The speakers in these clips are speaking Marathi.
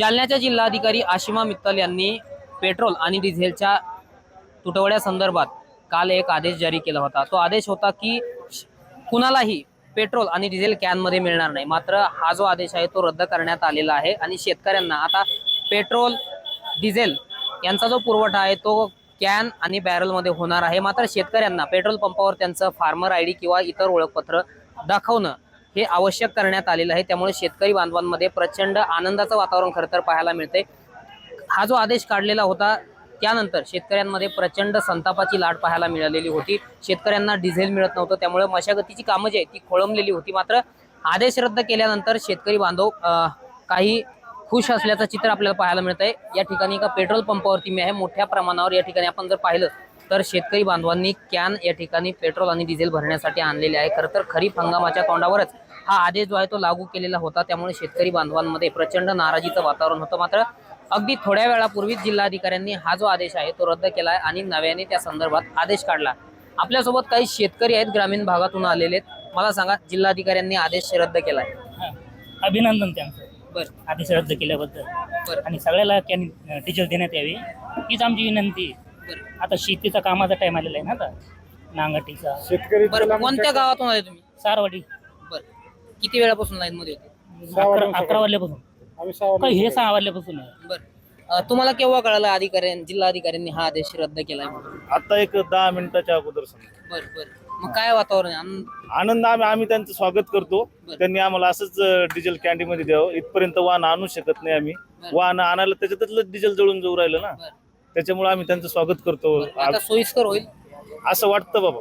जालन्याच्या जिल्हाधिकारी आशिमा मित्तल यांनी पेट्रोल आणि डिझेलच्या तुटवड्या संदर्भात काल एक आदेश जारी केला होता। तो आदेश होता की कुणालाही पेट्रोल आणि डिझेल कॅनमध्ये मिळणार नाही। मात्र हा जो आदेश आहे तो रद्द करण्यात आलेला आहे आणि शेतकऱ्यांना आता पेट्रोल डिझेल यांचा जो पुरवठा आहे तो कॅन आणि बॅरलमध्ये होणार आहे। मात्र शेतकऱ्यांना पेट्रोल पंपावर त्यांचं फार्मर आयडी किंवा इतर ओळखपत्र दाखवणं हे आवश्यक करण्यात आलेलं आहे। त्यामुळे शेतकरी बांधवांमध्ये प्रचंड आनंदाचं वातावरण खरं तर पाहायला मिळते। हा जो आदेश काढलेला होता त्यानंतर शेतकऱ्यांमध्ये प्रचंड संतापाची लाट पाहायला मिळालेली होती। शेतकऱ्यांना डिझेल मिळत नव्हतं, त्यामुळे मशागतीची कामं जी आहेत ती खोळंबलेली होती। मात्र आदेश रद्द केल्यानंतर शेतकरी बांधव काही खुश असल्याचं चित्र आपल्याला पाहायला मिळतंय। या ठिकाणी एका पेट्रोल पंपावरती मी आहे, मोठ्या प्रमाणावर या ठिकाणी आपण जर पाहिलं तर शेतकरी बांधवांनी कॅन या ठिकाणी पेट्रोल आणि डिझेल भरण्यासाठी आणलेले आहे। खरं तर खरीप हंगामाच्या तोंडावरच हा आदेश जो आहे तो लागू केलेला होता, त्यामुळे शेतकरी बांधवांमध्ये प्रचंड नाराजीचं वातावरण होतं। मात्र अगदी थोड्या वेळापूर्वीच जिल्हाधिकाऱ्यांनी हा जो आदेश आहे तो रद्द केला आहे आणि नव्याने त्या संदर्भात आदेश काढला। आपल्यासोबत काही शेतकरी आहेत, ग्रामीण भागातून आलेले आहेत। मला सांगा, जिल्हाधिकाऱ्यांनी आदेश रद्द केला आहे, अभिनंदन त्यांचं बरं आदेश रद्द केल्याबद्दल। बरं आणि सगळ्याला कॅन डिझेल देण्यात यावी हीच आमची विनंती आहे। बरं आता शेतीचा कामाचा टाइम आलेला आहे ना, आता नांगरटीचा शेतकरी बरं कोणत्या गावातून आले तुम्ही? सारवाडी बरं किती वेळापासून लाईन मध्ये होते? 11 वाजल्यापासून आम्ही 6 काय हे 6 वाजल्यापासून आहे। बरं तुम्हाला केव्हा कळालं जिल्हाधिकाऱ्यांनी हा आदेश रद्द केलाय म्हणून? आता एक 10 मिनिटाच्या अगोदर समजा बरं बरं मग काय वातावरण आहे? आनंद आम्ही त्यांचं स्वागत करतो। त्यांनी आम्हाला असंच डिझेल कॅन्टीनमध्ये द्यावं। इथपर्यंत वाहन आणू शकत नाही आम्ही, वाहन आणायला त्याच्यातलं डिझेल जळून जाऊ राहिलं ना, बरं. त्याच्यामुळे आम्ही त्यांचं स्वागत करतो। आता सोयीस्कर होईल असं वाटतं बाबा,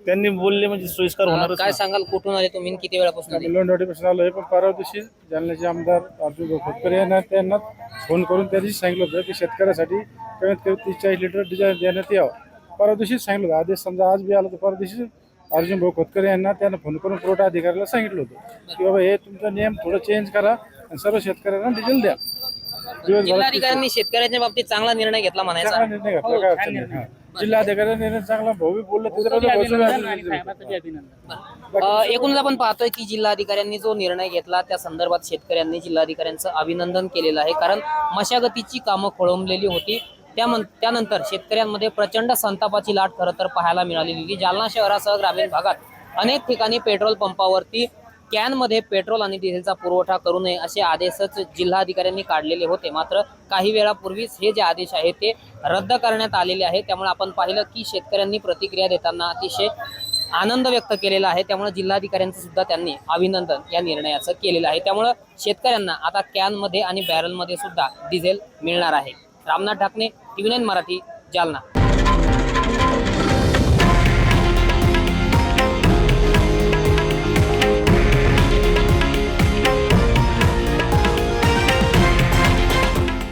त्यांनी बोलले म्हणजे सोयीस्कर होणारच काय ना। सांगाल, कुठून आले तुम्ही आणि किती वेळापासून आले? लोंढवाडीपासून आलो आहे, पण परवा दिवशी जालन्याचे आमदार अर्जुन खोतकर यांना त्यांना फोन करून त्या दिवशी सांगितलं होतं की शेतकऱ्यासाठी कमीत कमी 30-40 लिटर डिझेल देण्यात यावं। परवा दिवशीच सांगितलं होतं आदेश, समजा आज बी आला तर परवा दिवशी अर्जुन भाऊ खोतकर यांना त्यांना फोन करून पुरवठा अधिकाऱ्याला सांगितलं होतं की बाबा हे तुमचा नियम थोडं चेंज करा आणि सर्व शेतकऱ्यांना डिझेल द्या। जिल्हाधिकाऱ्यांनी शेतकऱ्यांच्या बाबतीत चांगला निर्णय घेतला म्हणायचा। चांगला निर्णय घेतला, काय अडचण नाही। जिल्हाधिकाऱ्यांनी निर्णय चांगला, भाऊ बी बोलले अभिनंदन आणि साहेबाचं बी अभिनंदन। एकूणच आपण पाहतोय की जिल्हाधिकाऱ्यांनी जो निर्णय घेतला त्या संदर्भात शेतकऱ्यांनी जिल्हाधिकाऱ्यांचं अभिनंदन केलेलं आहे। कारण मशागतीची कामं खोळंबलेली होती, त्यानंतर शेतकऱ्यांमध्ये प्रचंड संतापाची लाट खरं तर पाहायला मिळालेली होती। जालना शहरासह ग्रामीण भागात अनेक ठिकाणी पेट्रोल पंपावरती कॅनमध्ये पेट्रोल आणि डिझेलचा पुरवठा करू नये असे आदेशच जिल्हाधिकाऱ्यांनी काढलेले होते। मात्र काही वेळापूर्वीच हे जे आदेश आहे ते रद्द करण्यात आलेले आहे। त्यामुळे आपण पाहिलं की शेतकऱ्यांनी प्रतिक्रिया देताना अतिशय आनंद व्यक्त केलेला आहे। त्यामुळे जिल्हाधिकाऱ्यांचं सुद्धा त्यांनी अभिनंदन या निर्णयाचं केलेलं आहे। त्यामुळे शेतकऱ्यांना आता कॅनमध्ये आणि बॅरलमध्ये सुद्धा डिझेल मिळणार आहे। रामनाथ ढाकणे, TV9 मराठी, जालना।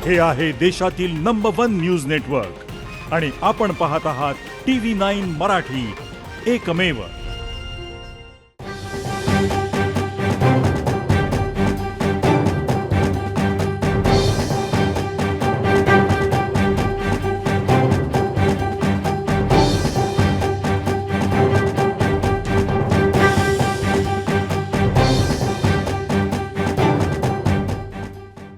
हे आहे देशातील नंबर 1 न्यूज नेटवर्क आणि आपण पाहत आहात TV9 मराठी, एकमेव।